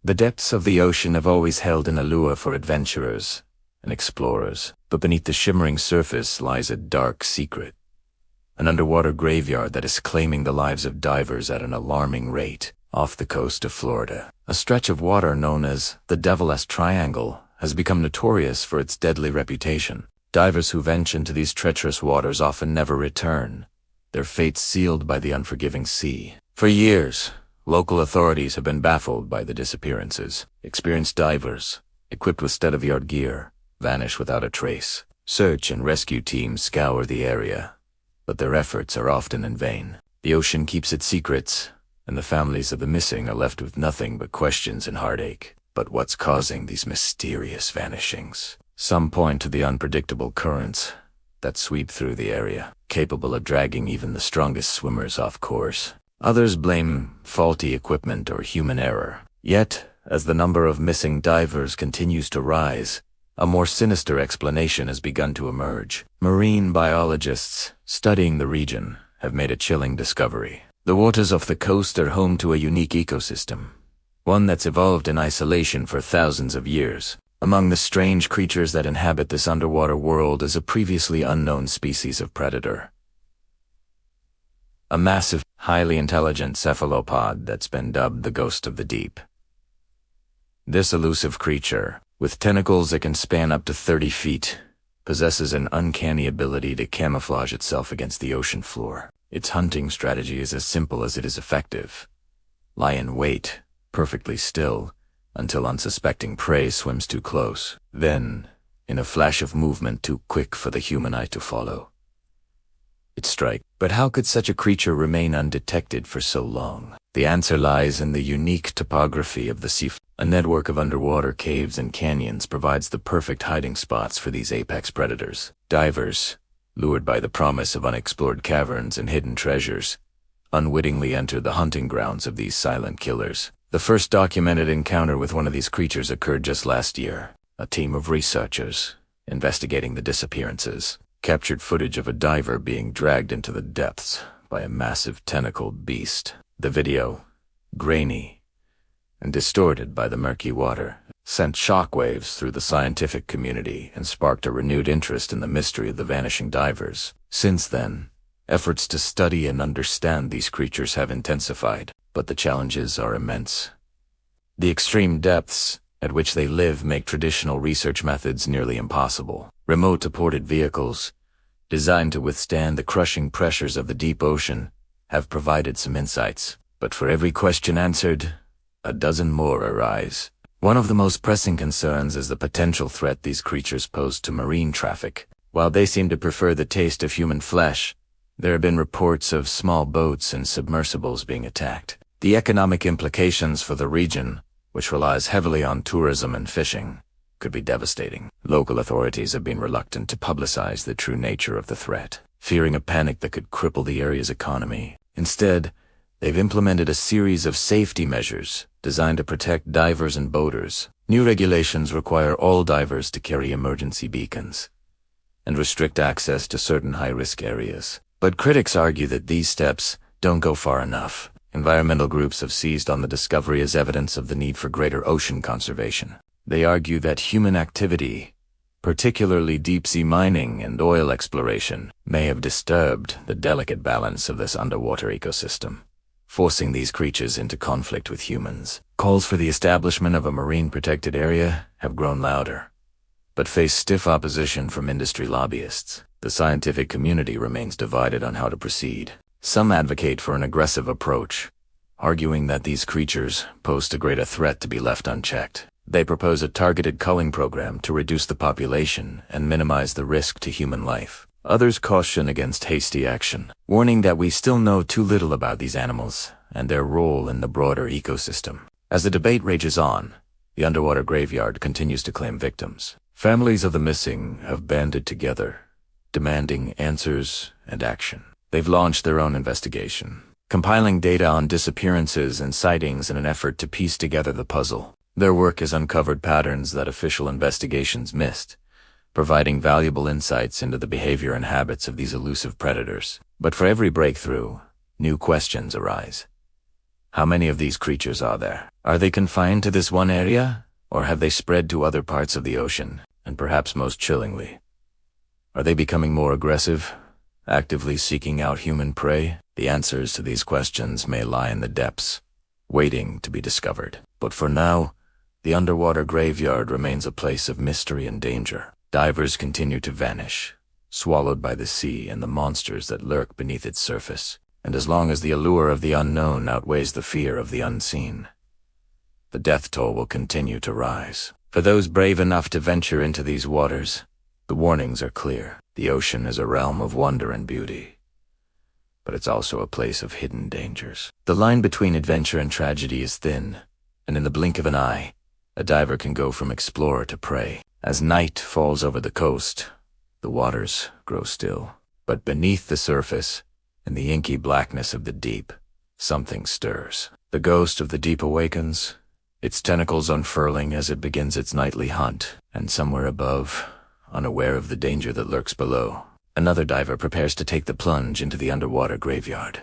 The depths of the ocean have always held an allure for adventurers and explorers, but beneath the shimmering surface lies a dark secret. An underwater graveyard that is claiming the lives of divers at an alarming rate off the coast of Florida. A stretch of water known as the Devil's Triangle has become notorious for its deadly reputation. Divers who venture into these treacherous waters often never return, their fates sealed by the unforgiving sea. For years, local authorities have been baffled by the disappearances. Experienced divers, equipped with state-of-the-art gear, vanish without a trace. Search and rescue teams scour the area, but their efforts are often in vain. The ocean keeps its secrets, and the families of the missing are left with nothing but questions and heartache. But what's causing these mysterious vanishings? Some point to the unpredictable currents that sweep through the area, capable of dragging even the strongest swimmers off course. Others blame faulty equipment or human error. Yet, as the number of missing divers continues to rise, a more sinister explanation has begun to emerge. Marine biologists studying the region have made a chilling discovery. The waters off the coast are home to a unique ecosystem, one that's evolved in isolation for thousands of years. Among the strange creatures that inhabit this underwater world is a previously unknown species of predator. A massive, highly intelligent cephalopod that's been dubbed the ghost of the deep. This elusive creature, with tentacles that can span up to 30 feet, possesses an uncanny ability to camouflage itself against the ocean floor. Its hunting strategy is as simple as it is effective. Lie in wait, perfectly still, until unsuspecting prey swims too close. Then, in a flash of movement too quick for the human eye to follow, it strikes. But how could such a creature remain undetected for so long? The answer lies in the unique topography of the sea. A network of underwater caves and canyons provides the perfect hiding spots for these apex predators. Divers, lured by the promise of unexplored caverns and hidden treasures, unwittingly enter the hunting grounds of these silent killers. The first documented encounter with one of these creatures occurred just last year. A team of researchers, investigating the disappearances, captured footage of a diver being dragged into the depths by a massive tentacled beast. The video, grainy and distorted by the murky water, sent shockwaves through the scientific community and sparked a renewed interest in the mystery of the vanishing divers. Since then, efforts to study and understand these creatures have intensified, but the challenges are immense. The extreme depths at which they live make traditional research methods nearly impossible. Remote-operated vehicles, designed to withstand the crushing pressures of the deep ocean, have provided some insights. But for every question answered, a dozen more arise. One of the most pressing concerns is the potential threat these creatures pose to marine traffic. While they seem to prefer the taste of human flesh, there have been reports of small boats and submersibles being attacked. The economic implications for the region, which relies heavily on tourism and fishing, could be devastating. Local authorities have been reluctant to publicize the true nature of the threat, fearing a panic that could cripple the area's economy. Instead, they've implemented a series of safety measures designed to protect divers and boaters. New regulations require all divers to carry emergency beacons and restrict access to certain high-risk areas. But critics argue that these steps don't go far enough. Environmental groups have seized on the discovery as evidence of the need for greater ocean conservation. They argue that human activity, particularly deep-sea mining and oil exploration, may have disturbed the delicate balance of this underwater ecosystem, forcing these creatures into conflict with humans. Calls for the establishment of a marine protected area have grown louder, but face stiff opposition from industry lobbyists. The scientific community remains divided on how to proceed. Some advocate for an aggressive approach, arguing that these creatures pose too great a threat to be left unchecked. They propose a targeted culling program to reduce the population and minimize the risk to human life. Others caution against hasty action, warning that we still know too little about these animals and their role in the broader ecosystem. As the debate rages on, the underwater graveyard continues to claim victims. Families of the missing have banded together, demanding answers and action. They've launched their own investigation, compiling data on disappearances and sightings in an effort to piece together the puzzle. Their work has uncovered patterns that official investigations missed, providing valuable insights into the behavior and habits of these elusive predators. But for every breakthrough, new questions arise. How many of these creatures are there? Are they confined to this one area, or have they spread to other parts of the ocean? And perhaps most chillingly, are they becoming more aggressive, actively seeking out human prey? The answers to these questions may lie in the depths, waiting to be discovered. But for now, the underwater graveyard remains a place of mystery and danger. Divers continue to vanish, swallowed by the sea and the monsters that lurk beneath its surface. And as long as the allure of the unknown outweighs the fear of the unseen, the death toll will continue to rise. For those brave enough to venture into these waters, the warnings are clear. The ocean is a realm of wonder and beauty, but it's also a place of hidden dangers. The line between adventure and tragedy is thin, and in the blink of an eye, a diver can go from explorer to prey. As night falls over the coast, the waters grow still. But beneath the surface, in the inky blackness of the deep, something stirs. The ghost of the deep awakens, its tentacles unfurling as it begins its nightly hunt. And somewhere above, unaware of the danger that lurks below, another diver prepares to take the plunge into the underwater graveyard.